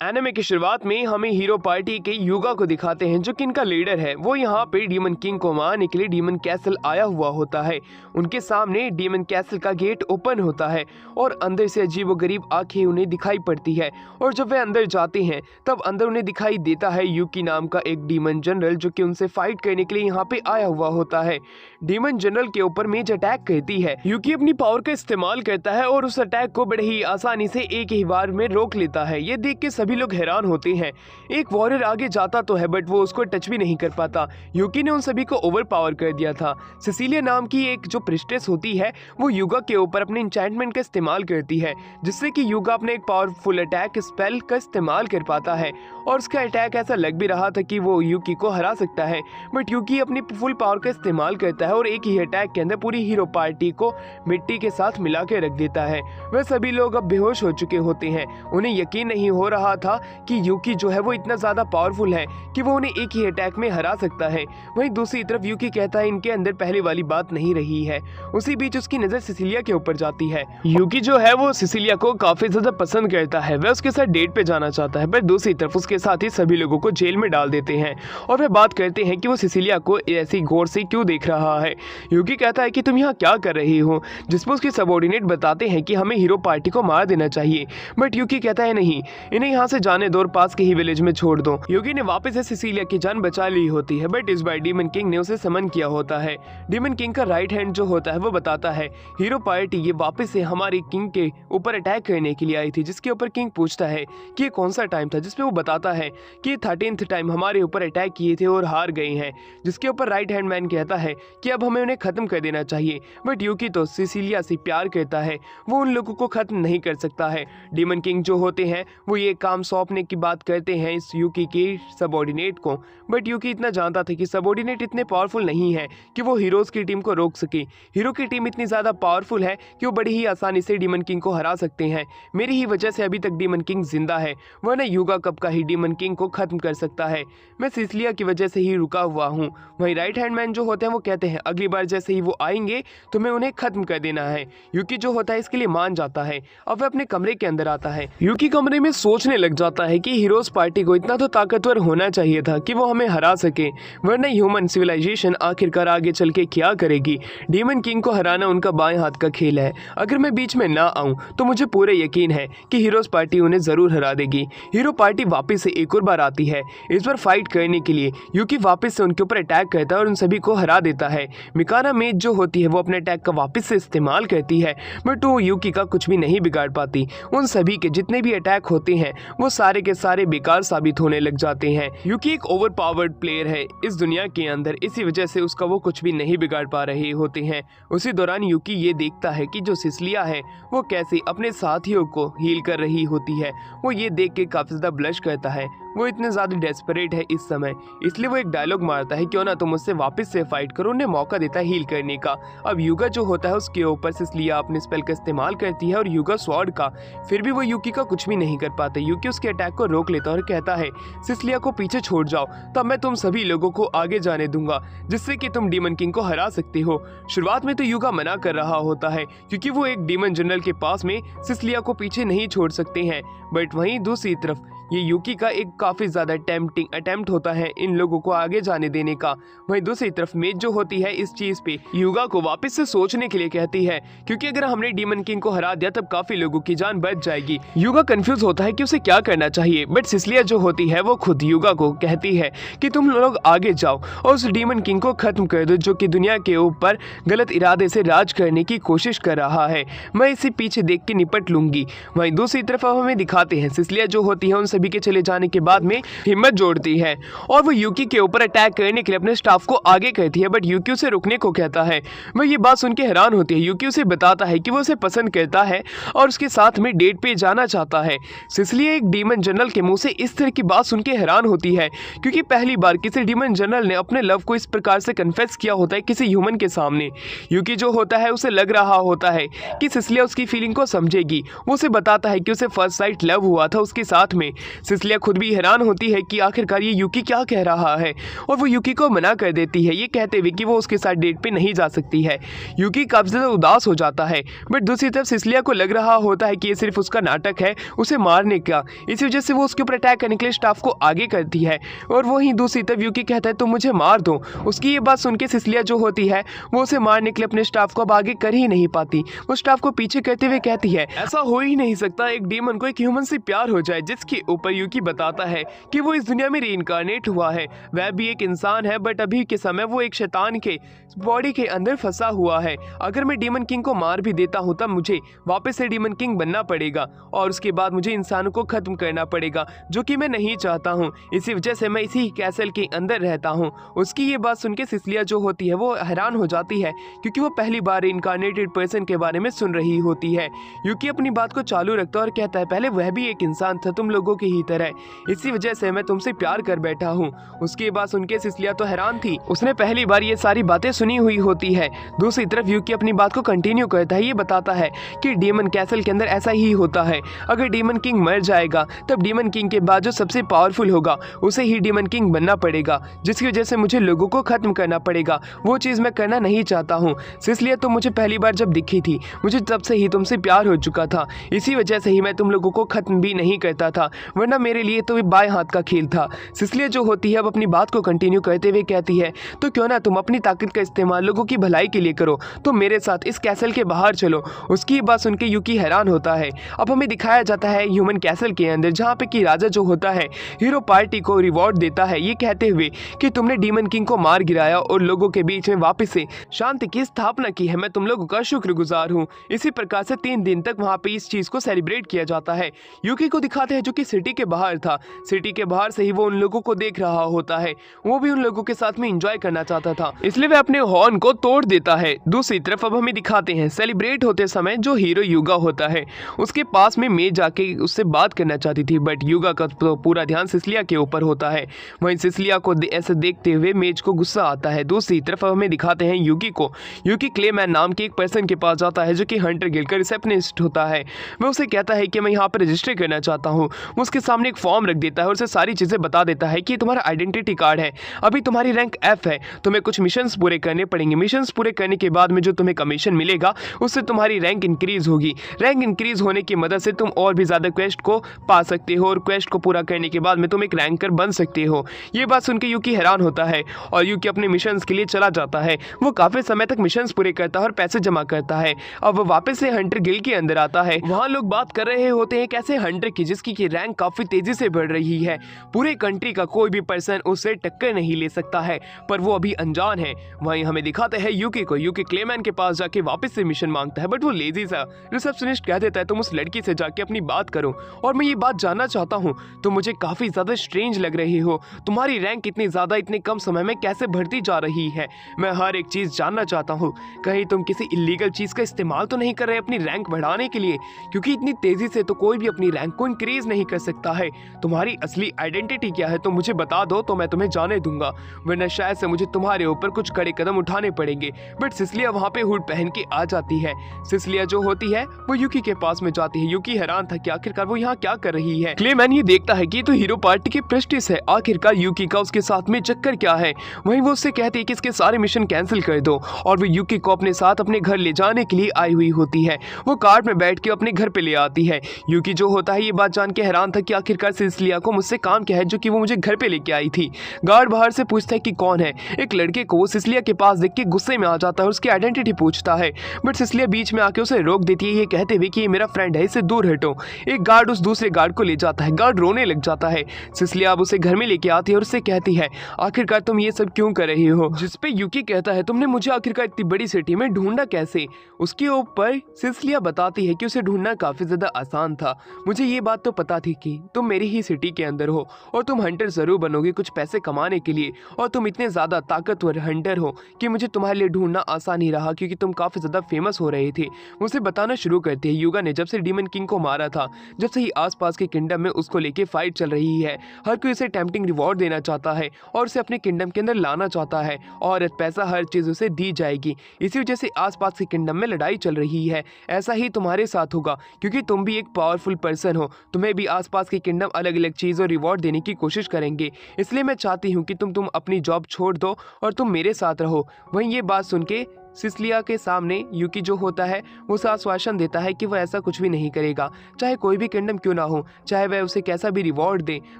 Anime की शुरुआत में हमें हीरो पार्टी के युगा को दिखाते हैं जो कि इनका लीडर है। वो यहाँ पे डीमन किंग को मारने के लिए डीमन कैसल आया हुआ होता है। उनके सामने डीमन कैसल का गेट ओपन होता है और अंदर से अजीबोगरीब आंखें उन्हें दिखाई पड़ती है। और जब वे अंदर जाते हैं तब अंदर उन्हें दिखाई देता है यूकी नाम का एक डीमन जनरल जो कि उनसे फाइट करने के लिए यहाँ पे आया हुआ होता है। डीमन जनरल के ऊपर मेज अटैक करती है। यूकी अपनी पावर का इस्तेमाल करता है और उस अटैक को बड़े ही आसानी से एक ही बार में रोक लेता है। ये देख के सभी लोग हैरान होते हैं। एक वॉरियर आगे जाता तो है बट वो उसको टच भी नहीं कर पाता। यूकी ने उन सभी को ओवर पावर कर दिया था। सिसिलिया नाम की एक जो प्रिस्टेस होती है वो युगा के ऊपर अपने इंचेंटमेंट का इस्तेमाल करती है जिससे कि युगा अपने एक पावरफुल अटैक स्पेल का इस्तेमाल कर पाता है और उसका अटैक ऐसा लग भी रहा था कि वो यूकी को हरा सकता है। बट यूकी अपनी फुल पावर का इस्तेमाल करता है और एक ही अटैक के अंदर पूरी हीरो पार्टी को मिट्टी के साथ मिला के रख देता है। वह सभी लोग अब बेहोश हो चुके होते हैं। उन्हें यकीन नहीं हो रहा था कि यूकी जो है वो इतना ज्यादा पावरफुल है कि वो उन्हें एक ही अटैक में हरा सकता है। वहीं दूसरी तरफ यूकी कहता है इनके अंदर पहले वाली बात नहीं रही है। उसी बीच उसकी नजर सिसिलिया के ऊपर जाती है। यूकी जो है वो सिसिलिया को काफी ज्यादा पसंद करता है। वह उसके साथ डेट पे जाना चाहता है पर दूसरी तरफ उसके साथ ही सभी लोगों को जेल में डाल देते हैं और वह बात करते हैं कि वो सिसिलिया को ऐसी गौर से क्यों देख रहा है। यूकी कहता है कि तुम यहाँ क्या कर रही हो, जिसमें उसके सबऑर्डिनेट बताते हैं कि हमें हीरो पार्टी को मार देना चाहिए। बट यूकी कहता है नहीं, इन्हें यहाँ से जाने दो और पास के ही विलेज में छोड़ दो। यूकी ने वापस से सिसिलिया की जान बचा ली होती है बट इस बार डीमन किंग ने उसे समन किया होता है। डीमन किंग का राइट हैंड जो होता है वो बताता है हीरो पार्टी ये वापस से हमारे किंग के ऊपर अटैक करने के लिए आई थी। जिसके ऊपर किंग पूछता है कि ये कौन सा टाइम था, जिसपे वो बताता है कि 13th टाइम हमारे ऊपर अटैक किए थे और हार गए हैं। जिसके ऊपर राइट हैंड मैन कहता है कि अब हमें उन्हें खत्म कर देना चाहिए। बट यूकी तो सिसिलिया से प्यार करता है, वो उन लोगों को खत्म नहीं कर सकता है। डीमन किंग जो होते हैं वो ये काम सौंपने की बात करते हैं इस यूकी के सबऑर्डिनेट को। बट यूकी इतना जानता था कि सबऑर्डिनेट इतने पावरफुल नहीं है कि वो हीरोज की टीम को रोक सके। हीरो की टीम इतनी ज्यादा पावरफुल है कि वो बड़ी ही आसानी से डीमन किंग को हरा सकते हैं। मेरी ही वजह से अभी तक डीमन किंग जिंदा है, वरना युगा कब का ही डीमन किंग को खत्म कर सकता है। मैं सिसिलिया की वजह से ही रुका हुआ हूँ। वहीं राइट हैंड मैन जो होते हैं वो कहते हैं अगली बार जैसे ही वो आएंगे तुम्हें उन्हें खत्म कर देना है। यूकी जो होता है इसके लिए मान जाता है। अब वह अपने कमरे के अंदर आता है। यूकी कमरे में सोचने लग जाता है कि हीरोज पार्टी को इतना तो ताकतवर होना चाहिए था कि वो हमें हरा सके, वरना ह्यूमन सिविलाइजेशन आखिरकार आगे चल के क्या करेगी। डीमन किंग को हराना उनका बाएं हाथ का खेल है। अगर मैं बीच में ना आऊं तो मुझे पूरे यकीन है कि हीरोज पार्टी उन्हें जरूर हरा देगी। हीरो पार्टी वापस से एक और बार आती है, इस बार फाइट करने के लिए। यूकी वापस से उनके ऊपर अटैक करता है और उन सभी को हरा देता है। मिकाना मेज जो होती है वो अपने अटैक का वापस से इस्तेमाल करती है बट वो यूकी का कुछ भी नहीं बिगाड़ पाती। उन सभी के जितने भी अटैक होते हैं वो सारे के सारे बेकार साबित होने लग जाते हैं। यूकी एक ओवर पावर्ड प्लेयर है इस दुनिया के अंदर, इसी वजह से उसका वो कुछ भी नहीं बिगाड़ पा रहे होते हैं। उसी दौरान यूकी ये देखता है कि जो सिसिलिया है वो कैसे अपने साथियों को हील कर रही होती है। वो ये देख के काफी ज्यादा ब्लश करता है। वो इतने ज्यादा डेस्परेट है इस समय, इसलिए वो एक डायलॉग मारता है क्यों ना तुम मुझसे वापस से फाइट करो। उन्हें मौका देता है हील करने का। अब युगा जो होता है उसके ऊपर सिसिलिया अपने स्पेल का इस्तेमाल करती है और युगा स्वॉर्ड का, फिर भी वो यूकी का कुछ भी नहीं कर पाते। यूकी उसके अटैक को रोक लेता है और कहता है सिसिलिया को पीछे छोड़ जाओ, तब मैं तुम सभी लोगों को आगे जाने दूंगा जिससे कि तुम डीमन किंग को हरा सकते हो। शुरुआत में तो युगा मना कर रहा होता है क्योंकि वो एक डीमन जनरल के पास में सिसिलिया को पीछे नहीं छोड़ सकते हैं। बट वहीं दूसरी तरफ ये यूकी का एक काफी ज्यादा टेम्प्टिंग अटेम्प्ट होता है इन लोगों को आगे जाने देने का। वहीं दूसरी तरफ मेज जो होती है इस चीज पे युगा को वापस से सोचने के लिए कहती है क्योंकि अगर हमने डीमन किंग को हरा दिया तब काफी लोगों की जान बच जाएगी। युगा कंफ्यूज होता है कि उसे क्या करना चाहिए बट सिसिलिया जो होती है वो खुद युगा को कहती है कि तुम लोग आगे जाओ और उस डीमन किंग को खत्म कर दो जो कि दुनिया के ऊपर गलत इरादे से राज करने की कोशिश कर रहा है। मैं इसे पीछे देख के निपट लूंगी। वहीं दूसरी तरफ हमें दिखाते हैं सिसिलिया जो होती है उन सभी के चले जाने के बाद में हिम्मत जोड़ती है और वो यूकी के ऊपर अटैक करने के लिए अपने स्टाफ को आगे कहती है बट यूकी उसे रुकने को कहता है। वह ये बात सुन के हैरान होती है। यूकी उसे बताता है कि वो उसे पसंद करता है और उसके साथ में डेट पे जाना चाहता है। सिसिलिया एक डीमन जनरल के मुंह से इस तरह की बात सुन के हैरान होती है क्योंकि पहली बार किसी डीमन जनरल ने अपने लव को इस प्रकार से कन्फेस किया होता है किसी ह्यूमन के सामने। यूकी जो होता है उसे लग रहा होता है कि सिसिलिया उसकी फीलिंग को समझेगी। वो उसे बताता है कि उसे फर्स्ट साइट लव हुआ था उसके साथ में, सिसिलिया खुद भी हैरान होती है कि आखिरकार ये यूकी क्या कह रहा है और वो यूकी को मना कर देती है, ये कहते हुए कि वो उसके साथ डेट पे नहीं जा सकती है। यूकी काफी ज्यादा उदास हो जाता है, बट दूसरी तरफ सिसिलिया को लग रहा होता है कि ये सिर्फ उसका नाटक है उसे मारने का, इसी वजह से वो उसके ऊपर अटैक करने के लिए स्टाफ को आगे करती है। और वहीं दूसरी तरफ यूकी कहता है तुम मुझे मार दो। उसकी ये बात सुन के सिसिलिया जो होती है वो उसे मारने के लिए अपने स्टाफ को अब आगे कर ही नहीं पाती। वो स्टाफ को पीछे करते हुए कहती है ऐसा हो ही नहीं सकता एक डीमन को एक ह्यूमन से प्यार हो जाए, जिसके ऊपर यूकी बताता है कि वो इस दुनिया में रीइंकार्नेट हुआ है, वह भी एक इंसान है बट अभी के समय वो एक शैतान के बॉडी के अंदर फंसा हुआ है। अगर मैं डीमन किंग को मार भी देता हूँ तब मुझे वापस से डीमन किंग बनना पड़ेगा और उसके बाद मुझे इंसानों को खत्म करना पड़ेगा, जो कि मैं नहीं चाहता हूँ। इसी वजह से मैं इसी कैसल के अंदर रहता हूँ। उसकी ये बात सुन के सिसिलिया जो होती है वो हैरान हो जाती है, क्योंकि वो पहली बार इनकारनेटेड पर्सन के बारे में सुन रही होती है। यूकी अपनी बात को चालू रखता है और कहता है पहले वह भी एक इंसान था तुम लोगों की ही तरह, इसी वजह से मैं तुमसे प्यार कर बैठा हूँ। उसकी बात सुन के सिसिलिया तो हैरान थी, उसने पहली बार ये सारी बातें सुनी हुई होती है। दूसरी तरफ यूकी अपनी बात को कंटिन्यू करता है, ये बताता है कि डीमन कैसल के अंदर ऐसा ही होता है, अगर डीमन किंग मर जाएगा तब डीमन किंग के बाद जो सबसे पावरफुल होगा उसे ही डीमन किंग बनना पड़ेगा, जिसकी वजह से मुझे लोगों को खत्म करना पड़ेगा। वो चीज़ मैं करना नहीं चाहता हूँ। इसलिए तो मुझे पहली बार जब दिखी थी मुझे तब से ही तुमसे प्यार हो चुका था, इसी वजह से ही मैं तुम लोगों को खत्म भी नहीं करता था, वरना मेरे लिए तो ये बाएं हाथ का खेल था। इसलिए जो होती है अब अपनी बात को कंटिन्यू करते हुए कहती है तो क्यों ना तुम अपनी ताकत का इस्तेमाल लोगों की भलाई के लिए करो, तो मेरे साथ इस कैसल के बाहर चलो। उसकी बात सुन के यूकी हैरान होता है। अब हमें दिखाया जाता है ह्यूमन कैसल के अंदर, जहाँ पे कि राजा जो होता है हीरो पार्टी को रिवॉर्ड देता है, ये कहते हुए कि तुमने डीमन किंग को मार गिराया और लोगों के बीच में वापस से शांति की स्थापना की है, मैं तुम लोगों का शुक्रगुजार हूँ। इसी प्रकार से 3 दिन तक वहाँ पे इस चीज को सेलिब्रेट किया जाता है। यूकी को दिखाते हैं जो कि सिटी के बाहर था, सिटी के बाहर से ही वो उन लोगों को देख रहा होता है, वो भी उन लोगों के साथ में एंजॉय करना चाहता था, इसलिए वह अपने हॉर्न को तोड़ देता है। दूसरी तरफ अब हमें दिखाते हैं सेलिब्रेट होते समय जो हीरो युगा होता है उसके पास में मेज जाके उससे बात करना चाहती थी, बट युगा का तो पूरा ध्यान सिसिलिया के ऊपर होता है। वहीं सिसिलिया को ऐसे देखते हुए मेज को गुस्सा आता है। दूसरी तरफ हमें दिखाते हैं यूकी को। यूकी क्लेमैन नाम के एक पर्सन के पास जाता है जो कि हंटर गिल्ड का रिसेप्शनिस्ट होता है। वह उसे कहता है कि मैं यहाँ पर रजिस्टर करना चाहता हूँ। वो उसके सामने एक फॉर्म रख देता है और उसे सारी चीज़ें बता देता है कि तुम्हारा आइडेंटिटी कार्ड है, अभी तुम्हारी रैंक F है, तुम्हें कुछ मिशंस पूरे करने पड़ेंगे, मिशंस पूरे करने के बाद में जो तुम्हें कमीशन मिलेगा उससे तुम्हारी रैंक इंक्रीज होगी, रैंक इंक्रीज होने की मदद से तुम और भी ज़्यादा क्वेस्ट को पा सकते हो और क्वेस्ट को पूरा करने के बाद में तुम एक रैंकर बन सकते हो। ये बात सुनकर यूकी हैरान होता है और यूकी अपने मिशंस के लिए चला जाता है। वो काफ़ी समय तक मिशंस पूरे करता है और पैसे जमा करता है। अब वो वापस से हंटर गिल्ड के अंदर आता है। वहाँ लोग बात कर रहे होते हैं कैसे हंटर की जिसकी की रैंक काफ़ी तेज़ी से बढ़ रही है, पूरे कंट्री का कोई भी पर्सन उससे टक्कर नहीं ले सकता है, पर वो अभी अनजान है। वहीं हमें दिखाते हैं यूकी को। यूकी क्लेमैन के पास जाके वापस से मिशन मांगता है, बट वो लेजी सा रिसेप्शनिस्ट कह देता है तुम उस लड़की से जाके अपनी बात करो और मैं ये बात जानना चाहता हूँ, तुम मुझे काफ़ी ज़्यादा स्ट्रेंज लग रही हो, तुम्हारी रैंक इतनी ज़्यादा इतने कम समय में कैसे बढ़ती जा रही है, मैं हर एक चीज़ जानना चाहता हूँ, कहीं तुम किसी इलीगल चीज़ का इस्तेमाल तो नहीं कर रहे अपनी रैंक बढ़ाने के लिए, क्योंकि इतनी तेज़ी से तो कोई भी अपनी रैंक को इंक्रीज नहीं कर सकता है। तुम्हारी असली आइडेंटिटी क्या है तुम मुझे बता दो तो मैं तुम्हें जाने दूंगा, वरना शायद से मुझे तुम्हारे ऊपर कुछ कड़े कदम उठाने पड़ेंगे। बट सिसिलिया वहाँ पे हुड पहन के आ जाती है। सिसिलिया जो होती है वो यूकी के पास में जाती है। यूकी हैरान था कि आखिरकार वो यहाँ क्या कर रही है। क्लेमैन ये देखता है कि तो हीरो पार्टी के प्रेस्टिस है, आखिरकार यूकी का उसके साथ में चक्कर क्या है। वहीं वो उससे कहती है कि इसके सारे मिशन कैंसिल कर दो और वो यूकी को अपने साथ अपने घर ले जाने के लिए आई हुई होती है। वो कार में बैठ के अपने घर पे ले आती है। यूकी जो होता है ये बात जान के हैरान था कि आखिरकार सिसिलिया को मुझसे काम क्या है जो कि वो मुझे घर पे लेके आई थी। गार्ड बाहर से पूछता है कि कौन है। एक लड़के को वो सिसिलिया के पास देख के गुस्से में आ जाता है, उसकी आइडेंटिटी पूछता है, बट सिसिलिया बीच में आके उसे रोक देती है ये कहते हुए कि ये मेरा फ्रेंड है, इससे दूर हटो। एक गार्ड उस दूसरे गार्ड को ले जाता है। गार्ड रोने लग जाता है। सिसिलिया अब उसे घर में लेके आती है और उससे कहती है आखिरकार तुम ये सब क्यों कर रही हो, जिस पे यूकी कहता है तुमने मुझे आखिरकार इतनी बड़ी सिटी में ढूंढा कैसे। उसके ऊपर सिसिलिया बताती है कि उसे ढूंढना काफी ज्यादा आसान था, मुझे ये बात तो पता थी कि तुम मेरी ही सिटी के अंदर हो और तुम हंटर जरूर बनोगे कुछ पैसे कमाने के लिए, और तुम इतने ज्यादा ताकतवर हंटर हो कि मुझे तुम्हारे लिए ढूंढना आसान ही रहा क्योंकि तुम काफी ज्यादा फेमस हो रहे थे। उसे बताना शुरू करती है युगा ने जब से डीमन किंग को मारा था, जब से ही आसपास के किंगडम में उसको लेके फाइट चल रही है, हर कोई उसे टेम्पटिंग रिवॉर्ड देना चाहता है और उसे अपने किंगडम के अंदर लाना चाहता है और पैसा हर चीज उसे दी जाएगी। इसी वजह से आसपास के किंगडम में लड़ाई चल रही है। ऐसा ही तुम्हारे साथ होगा क्योंकि तुम भी एक पावरफुल पर्सन हो, तुम्हें भी आसपास पास के किंगडम अलग अलग चीज़ और रिवॉर्ड देने की कोशिश करेंगे, इसलिए मैं चाहती हूँ कि तुम अपनी जॉब छोड़ दो और तुम मेरे साथ रहो। वहीं ये बात सुन के सिसिलिया के सामने यूकी जो होता है वो उसे आश्वासन देता है कि वह ऐसा कुछ भी नहीं करेगा, चाहे कोई भी किंगडम क्यों ना हो, चाहे वह उसे कैसा भी रिवॉर्ड दे,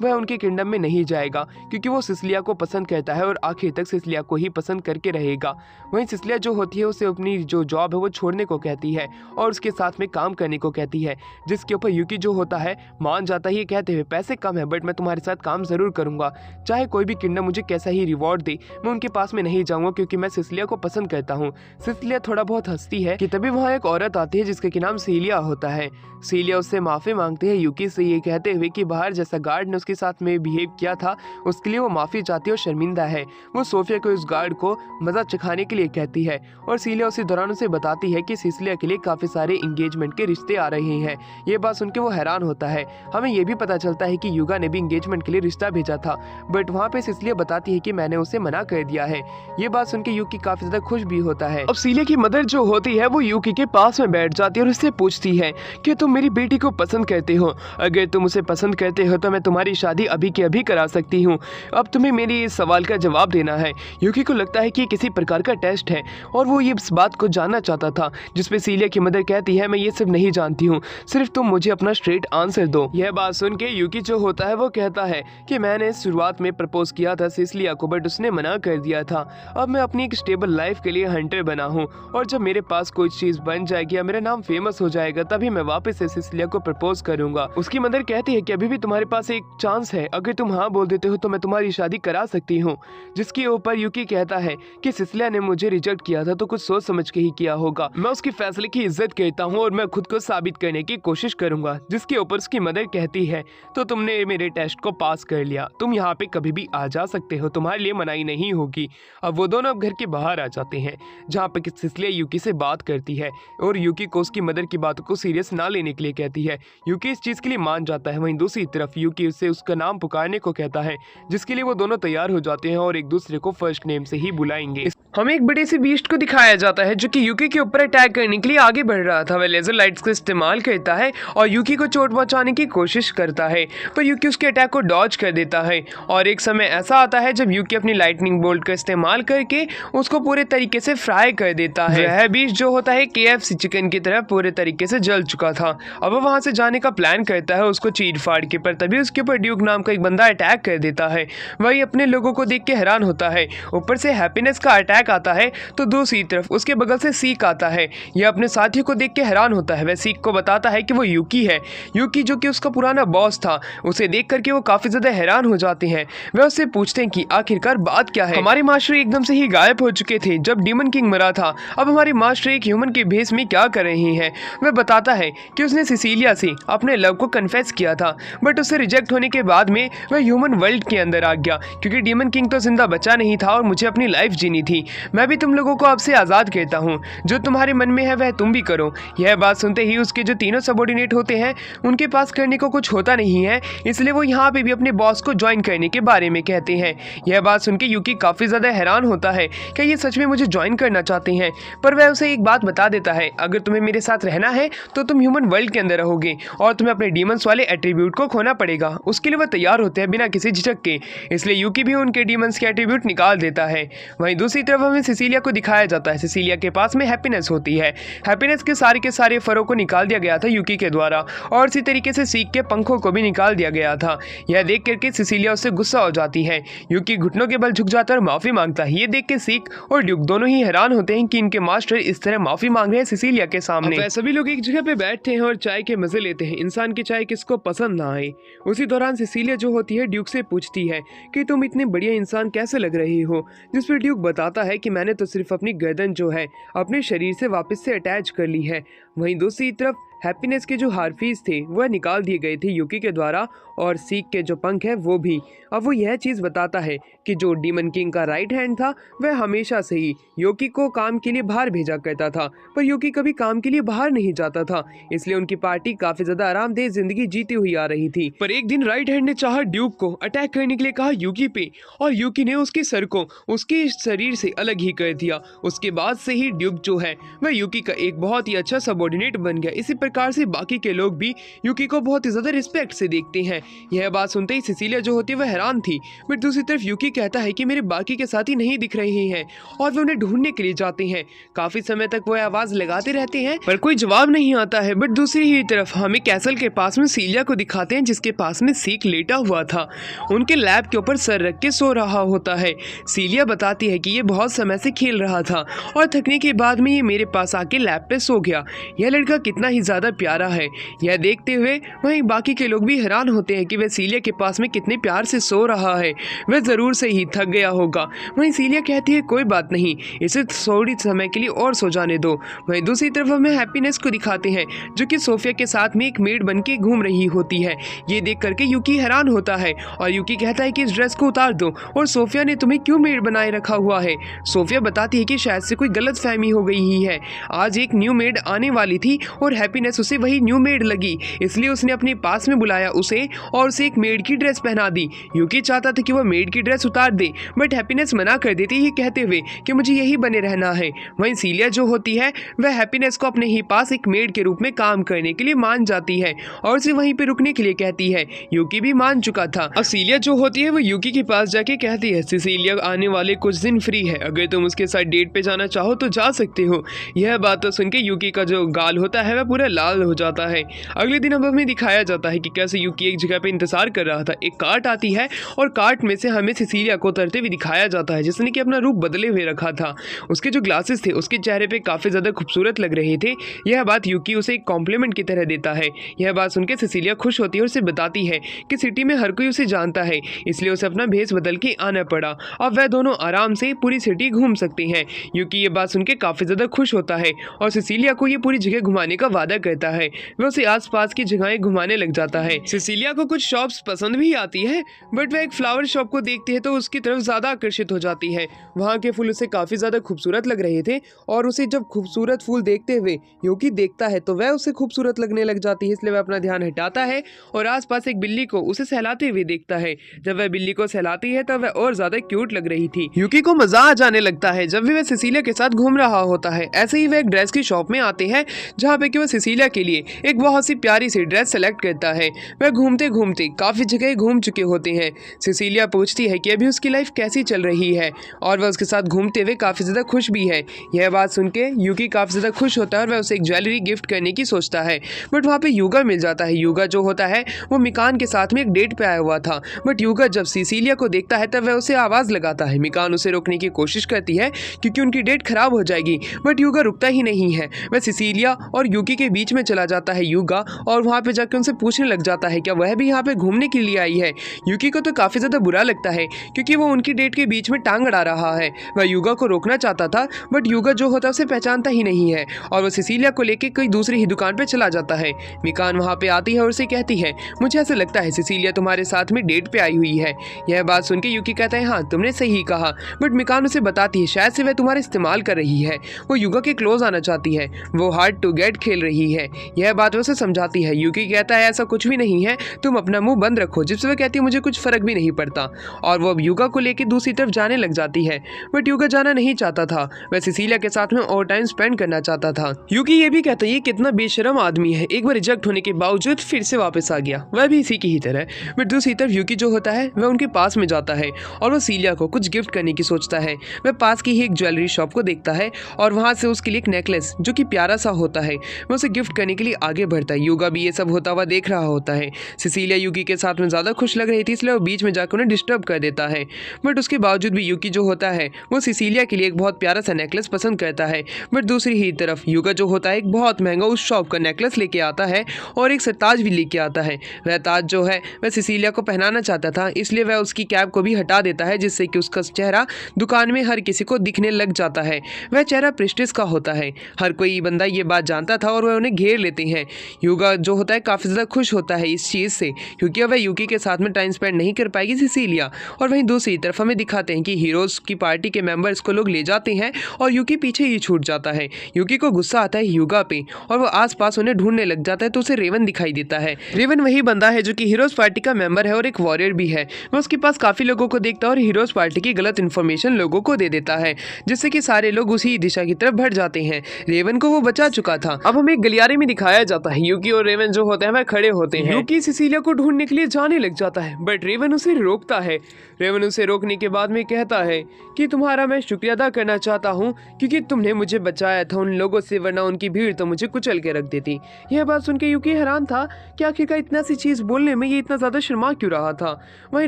वह उनके किंगडम में नहीं जाएगा क्योंकि वो सिसिलिया को पसंद करता है और आखिर तक सिसिलिया को ही पसंद करके रहेगा। वहीं सिसिलिया जो होती है उसे अपनी जो जॉब है वो छोड़ने को कहती है और उसके साथ में काम करने को कहती है, जिसके ऊपर यूकी जो होता है मान जाता है, ये कहते हुए पैसे कम है बट मैं तुम्हारे साथ काम ज़रूर करूँगा, चाहे कोई भी किंगडम मुझे कैसा ही रिवॉर्ड दे, मैं उनके पास में नहीं जाऊँगा क्योंकि मैं सिसिलिया को पसंद करता हूँ। सिसिलिया थोड़ा बहुत हंसती है कि तभी वहाँ एक औरत आती है जिसके नाम सीलिया होता है। सीलिया उससे माफ़ी मांगती है यूकी से, ये कहते हुए कि बाहर जैसा गार्ड ने उसके साथ में बिहेव किया था उसके लिए वो माफ़ी चाहती है और शर्मिंदा है। वो सोफिया को उस गार्ड को मज़ा चखाने के लिए कहती है और सीलिया उसी दौरान उसे बताती है कि सिसिलिया के लिए काफ़ी सारे इंगेजमेंट के रिश्ते आ रहे हैं। ये बात सुन के वो हैरान होता है। हमें ये भी पता चलता है कि युगा ने भी इंगेजमेंट के लिए रिश्ता भेजा था बट वहाँ पे सिसिलिया बताती है कि मैंने उसे मना कर दिया है। ये बात सुन के यूकी काफ़ी ज़्यादा खुश भी होता है। अब सीलिया की मदर जो होती है वो यूकी के पास में बैठ जाती है और उससे पूछती है कि तुम मेरी बेटी को पसंद करते हो, अगर तुम उसे पसंद करते हो तो मैं तुम्हारी शादी अभी के अभी करा सकती हूँ, अब तुम्हें मेरे इस सवाल का जवाब देना है। यूकी को लगता है कि किसी प्रकार का टेस्ट है और वो ये इस बात को जानना चाहता था, जिसपे सीलिया की मदर कहती है मैं ये सब नहीं जानती हूँ, सिर्फ तुम मुझे अपना स्ट्रेट आंसर दो। यह बात सुन के यूकी जो होता है वो कहता है कि मैंने शुरुआत में प्रपोज किया था सिसिलिया को बट उसने मना कर दिया था, अब मैं अपनी एक स्टेबल लाइफ के लिए हंटर बना हूँ और जब मेरे पास कोई चीज बन जाएगी या मेरा नाम फेमस हो जाएगा तभी मैं वापस से सिसिलिया को प्रपोज करूंगा। उसकी मदर कहती है कि अभी भी तुम्हारे पास एक चांस है, अगर तुम हाँ बोल देते हो तो मैं तुम्हारी शादी करा सकती हूँ। जिसके ऊपर यूकी कहता है कि सिसिलिया ने मुझे रिजेक्ट किया था तो कुछ सोच समझ के ही किया होगा, मैं उसके फैसले की इज्जत करता हूँ और मैं खुद को साबित करने की कोशिश करूंगा। जिसके ऊपर उसकी मदर कहती है तो तुमने मेरे टेस्ट को पास कर लिया, तुम यहाँ पे कभी भी आ जा सकते हो, तुम्हारे लिए मनाही नहीं होगी। अब वो दोनों अब घर के बाहर आ जाते हैं जहाँ पे सिसिलिया यूकी से बात करती है और यूकी को उसकी मदर की बातों को सीरियस ना लेने के लिए कहती है। यूकी इस चीज़ के लिए मान जाता है। वहीं दूसरी तरफ यूकी उससे उसका नाम पुकारने को कहता है, जिसके लिए वो दोनों तैयार हो जाते हैं और एक दूसरे को फर्स्ट नेम से ही बुलाएंगे। हमें एक बड़े से बीस्ट को दिखाया जाता है जो कि यूकी के ऊपर अटैक करने के लिए आगे बढ़ रहा था। वह लेजर लाइट्स का इस्तेमाल करता है और यूकी को चोट पहुंचाने की कोशिश करता है, पर यूकी उसके अटैक को डॉज कर देता है और एक समय ऐसा आता है जब यूकी अपनी लाइटनिंग बोल्ट का इस्तेमाल करके उसको पूरे तरीके से फ्राई कर देता है। वह बीस्ट जो होता है KFC चिकन की तरह पूरे तरीके से जल चुका था। अब वो वहां से जाने का प्लान करता है उसको चीर फाड़ के, पर तभी उसके ऊपर ड्यूक नाम का एक बंदा अटैक कर देता है। वही अपने लोगों को देख के हैरान होता है। ऊपर से हैप्पीनेस का अटैक आता है तो दूसरी तरफ उसके बगल से सीक आता है। यह अपने साथियों को देख के हैरान होता है। वह सीक को बताता है कि वो यूकी है। यूकी जो कि उसका पुराना बॉस था, उसे देख करके वो काफी ज्यादा हैरान हो जाते हैं। वह उससे पूछते हैं कि आखिरकार बात क्या है, हमारे मास्टर एकदम से ही गायब हो चुके थे जब डीमन किंग मरा था, अब हमारे मास्टर एक ह्यूमन के भेस में क्या कर रहे हैं। वह बताता है कि उसने सिसिलिया से अपने लव को कन्फेस किया था बट उसे रिजेक्ट होने के बाद में वह ह्यूमन वर्ल्ड के अंदर आ गया क्योंकि डीमन किंग तो जिंदा बचा नहीं था और मुझे अपनी लाइफ जीनी थी। मैं भी तुम लोगों को आपसे आज़ाद कहता हूँ, जो तुम्हारे मन में है वह तुम भी करो। यह बात सुनते ही उसके जो तीनों सबऑर्डिनेट होते हैं उनके पास करने को कुछ होता नहीं है, इसलिए वो यहाँ पे भी अपने बॉस को ज्वाइन करने के बारे में कहते हैं। यह बात सुन के यूकी काफ़ी ज़्यादा हैरान होता है कि ये सच में मुझे ज्वाइन करना चाहते हैं, पर वह उसे एक बात बता देता है, अगर तुम्हें मेरे साथ रहना है तो तुम ह्यूमन वर्ल्ड के अंदर रहोगे और तुम्हें अपने डीमंस वाले एट्रीब्यूट को खोना पड़ेगा। उसके लिए वह तैयार होते हैं बिना किसी झिझक के, इसलिए यूकी भी उनके डीमंस के एट्रीब्यूट निकाल देता है। वहीं दूसरी तरफ हमें सिसिलिया को दिखाया जाता है। सिसिलिया के पास में हैप्पीनेस होती है। हैप्पीनेस के सारे फरों को निकाल दिया गया था यूकी के द्वारा और इसी तरीके से सीक के पंखों को भी निकाल दिया गया था। यह देख करके सिसिलिया उससे गुस्सा हो जाती है। यूकी घुटनों के बल झुक जाता है और माफी मांगता है। ये देख के सीक और ड्यूक दोनों ही हैरान होते हैं कि इनके मास्टर इस तरह माफी मांग रहे हैं सिसिलिया के सामने। सभी लोग एक जगह पे बैठते हैं और चाय के मजे लेते हैं। इंसान की चाय किसको पसंद ना आए। उसी दौरान सिसिलिया जो होती है ड्यूक से पूछती है कि तुम इतने बढ़िया इंसान कैसे लग रही हो, जिस पर ड्यूक बताता है कि मैंने तो सिर्फ अपनी गर्दन जो है अपने शरीर से वापस से अटैच कर ली है। वहीं दूसरी तरफ हैप्पीनेस के जो हार्फीज थे वह निकाल दिए गए थे यूकी के द्वारा और सीक के जो पंख है वो भी। अब वो यह चीज़ बताता है कि जो डीमन किंग का राइट हैंड था वह हमेशा से ही यूकी को काम के लिए बाहर भेजा करता था, पर यूकी कभी काम के लिए बाहर नहीं जाता था, इसलिए उनकी पार्टी काफ़ी ज़्यादा आरामदेह जिंदगी जीती हुई आ रही थी। पर एक दिन राइट हैंड ने चाहा ड्यूक को अटैक करने के लिए कहा यूकी पे, और यूकी ने उसके सर को उसके शरीर से अलग ही कर दिया। उसके बाद से ही ड्यूक जो है वह यूकी का एक बहुत ही अच्छा सबऑर्डिनेट बन गया। इसी प्रकार से बाकी के लोग भी यूकी को बहुत ही ज्यादा रिस्पेक्ट से देखते हैं। यह बात सुनते ही सिसिलिया जो होती है वह हैरान थी। बट दूसरी तरफ यूकी कहता है कि मेरे बाकी के साथी नहीं दिख रहे हैं और वे उन्हें ढूंढने के लिए जाते हैं। काफी समय तक वो आवाज लगाते रहते हैं पर कोई जवाब नहीं आता है। बट दूसरी ही तरफ हमें कैसल के पास में सीलिया को दिखाते हैं जिसके पास में सीक लेटा हुआ था। उनके लैब के ऊपर सर रख के सो रहा होता है। सीलिया बताती है कि ये बहुत समय से खेल रहा था और थकने के बाद में ये मेरे पास आके लैब पे सो गया। यह लड़का कितना ही ज्यादा प्यारा है। यह देखते हुए वहीं बाकी के लोग भी हैरान होते हैं कि वह सीलिया के पास में कितने प्यार से सो रहा है। वह जरूर से ही थक गया होगा। वहीं सीलिया कहती है कोई बात नहीं, इसे थोड़ी समय के लिए और सो जाने दो। वहीं दूसरी तरफ हमें हैप्पीनेस को दिखाते हैं जो कि सोफिया के साथ में एक मेड बन के घूम रही होती है। ये देख करके यूकी हैरान होता है और यूकी कहता है कि इस ड्रेस को उतार दो और सोफिया ने तुम्हें क्यों मेड बनाए रखा हुआ है। सोफिया बताती है कि शायद से कोई गलत फहमी हो गई ही है। आज एक न्यू मेड आने वाली थी और हैप्पीनेस उसे वही न्यू मेड लगी, इसलिए उसने अपने पास में बुलाया उसे और उसे एक मेड की ड्रेस पहना दी। यूकी चाहता था कि वह मेड की ड्रेस उतार दे बट हैप्पीनेस मना कर देती है कहते हुए कि मुझे यही बने रहना है। वहीं सीलिया जो होती है वह हैप्पीनेस को अपने ही पास एक मेड के रूप में काम करने के लिए मान जाती है और उसे वहीं पे रुकने के लिए कहती है। यूकी भी मान चुका था। अब सीलिया जो होती है वो यूकी के पास जाके कहती है सिसिलिया आने वाले कुछ दिन फ्री है, अगर तुम उसके साथ डेट पे जाना चाहो तो जा सकते हो। यह बात तो सुन के यूकी का जो गाल होता है वह पूरा लाल हो जाता है। अगले दिन अब हमें दिखाया जाता है कि कैसे यूकी एक जगह पे इंतजार कर रहा था। एक कार्ट आती है और कार्ट में से हमें सिसिलिया को उतरते हुए दिखाया जाता है जिसने कि अपना रूप बदले हुए रखा था। उसके जो ग्लासेस थे उसके चेहरे पे काफी ज्यादा खूबसूरत लग रहे थे। यह बात यूकी उसे एक कॉम्प्लीमेंट की तरह देता है। यह बात सुनकर सिसिलिया खुश होती है और उसे बताती है कि सिटी में हर कोई उसे जानता है, इसलिए उसे अपना भेष बदल के आना पड़ा। अब वह दोनों आराम से पूरी सिटी घूम सकते हैं। यूकी ये बात सुनकर काफी ज्यादा खुश होता है और सिसिलिया को ये पूरी जगह घुमाने का वादा करता है। वह उसे आसपास की जगहें घुमाने लग जाता है। सिसिलिया को कुछ शॉप्स पसंद भी आती है बट वह एक फ्लावर शॉप को देखती है तो उसकी तरफ ज्यादा आकर्षित हो जाती है। वहाँ के फूल उसे काफी ज्यादा खूबसूरत लग रहे थे और उसे जब खूबसूरत फूल देखते हुए यूकी देखता है तो वह उसे खूबसूरत लगने लग जाती है, इसलिए वह अपना ध्यान हटाता है और आसपास एक बिल्ली को उसे सहलाते हुए देखता है। जब वह बिल्ली को सहलाती है तब वह और ज्यादा क्यूट लग रही थी। यूकी को मजा आ जाने लगता है जब भी वह सिसिलिया के साथ घूम रहा होता है। ऐसे ही वह एक ड्रेस की शॉप में आते हैं जहाँ पे कि वह सिसिलिया के लिए एक बहुत सी प्यारी सी ड्रेस सेलेक्ट करता है। वह घूमते घूमते काफी जगह घूम चुके होते हैं। सिसिलिया पूछती है कि अभी उसकी लाइफ कैसी चल रही है और वह उसके साथ घूमते हुए काफी ज्यादा खुश भी है। यह बात सुन के यूकी काफी ज्यादा खुश होता है और वह उसे एक ज्वेलरी गिफ्ट करने की सोचता है बट वहाँ पे यूगा मिल जाता है। यूगा जो होता है वो मिकान के साथ में एक डेट पे आया हुआ था बट यूगा जब सिसिलिया को देखता है तब वह उसे आवाज लगाता है। मिकान उसे रोकने की कोशिश करती है क्योंकि उनकी डेट खराब हो जाएगी बट यूगा रुकता ही नहीं है। वह सिसिलिया और यूकी के बीच में चला जाता है यूगा और वहाँ पे जाकर उनसे पूछने लग जाता है क्या वह भी यहाँ पे घूमने के लिए आई है। यूकी को तो काफी ज्यादा बुरा लगता है क्योंकि वो उनकी डेट के बीच में टांग अड़ा रहा है। वह यूगा को रोकना चाहता था बट यूगा जो होता है उसे पहचानता ही नहीं है और वह सिसिलिया को लेकर कोई दूसरी ही दुकान पे चला जाता है। मिकान वहाँ पे आती है और उसे कहती है मुझे ऐसा लगता है सिसिलिया तुम्हारे साथ में डेट पे आई हुई है। यह बात सुन के यूकी कहता है हाँ तुमने सही कहा बट मिकान उसे बताती है शायद से वह तुम्हारा इस्तेमाल कर रही है। वो यूगा के क्लोज आना चाहती है, वो हार्ड टू गेट खेल रही है। यह बात उसे समझाती है। यूकी कहता है ऐसा कुछ भी नहीं है, तुम अपना मुंह बंद रखो। जिससे वह कहती है मुझे कुछ फर्क भी नहीं पड़ता और वो अब यूगा को लेकर दूसरी तरफ जाने लग जाती है बट यूगा जाना नहीं चाहता था। वह सिसिलिया के साथ में और टाइम स्पेंड करना चाहता था। यूकी ये भी कहता है ये कितना बेशरम आदमी है, एक बार रिजेक्ट होने के बावजूद फिर से वापस आ गया। वह भी इसी की ही तरह। बट दूसरी तरफ यूकी जो होता है वह उनके पास में जाता है और वह सीलिया को कुछ गिफ्ट करने की सोचता है। वह पास की ही एक ज्वेलरी शॉप को देखता है और वहां से उसके लिए एक नेकलेस जो कि प्यारा सा होता है वह उसे गिफ्ट करने के लिए आगे बढ़ता है। यूगा भी ये सब होता हुआ देख रहा होता है। सिसिलिया यूकी के साथ में ज्यादा खुश लग रही थी इसलिए वो बीच में जाकर उन्हें डिस्टर्ब कर देता है बट उसके बावजूद भी यूकी जो होता है वो सिसिलिया के लिए एक बहुत प्यारा सा नेकलेस पसंद करता है। बट दूसरी ही तरफ यूगा जो होता है एक बहुत महंगा उस शॉप का नेकलेस लेके आता है और एक ताज भी लेके आता है। वह ताज जो है वह सिसिलिया को पहनाना चाहता था इसलिए वह उसकी कैप को भी हटा देता है जिससे कि उसका चेहरा दुकान में हर किसी को दिखने लग जाता है। वह चेहरा प्रिस्टिस का होता है। हर कोई बंदा ये बात जानता था और वह उन्हें घेर लेते हैं। यूगा जो होता है काफी ज्यादा खुश होता है इस चीज से क्योंकि वह यूकी के साथ में टाइम स्पेंड नहीं कर पाएगी सिसिलिया। और वहीं दूसरी तरफ हमें दिखाते हैं कि हीरोज की पार्टी के मेंबर्स को लोग ले जाते हैं और यूकी पीछे ही छूट जाता है। यूकी को गुस्सा आता है यूगा पे और वो आसपास उन्हें ढूंढने लग जाता है तो उसे रेवन दिखाई देता है। रेवन वही बंदा है जो कि हीरोज पार्टी का मेंबर है और एक वॉरियर भी है। वह उसके पास काफी लोगों को देखता है और हीरोज पार्टी की गलत इन्फॉर्मेशन लोगों को दे देता है जिससे कि सारे लोग उसी दिशा की तरफ बढ़ जाते हैं। रेवन को वो बचा चुका था। अब हमें गलियारे गलियारे में दिखाया जाता है यूकी और रेवन जो होते हैं वह खड़े होते हैं। यूकी सिसिलिया को ढूंढने के लिए जाने लग जाता है बट रेवन उसे रोकता है। रेवन उसे रोकने के बाद में कहता है कि तुम्हारा मैं शुक्रिया अदा करना चाहता हूँ क्योंकि तुमने मुझे बचाया था उन लोगों से, वरना उनकी भीड़ तो मुझे कुचल के रख देती। यह बात सुनकर यूकी हैरान था कि आखिरकार इतना सी चीज बोलने में ये इतना ज्यादा शर्मा क्यों रहा था। वहीं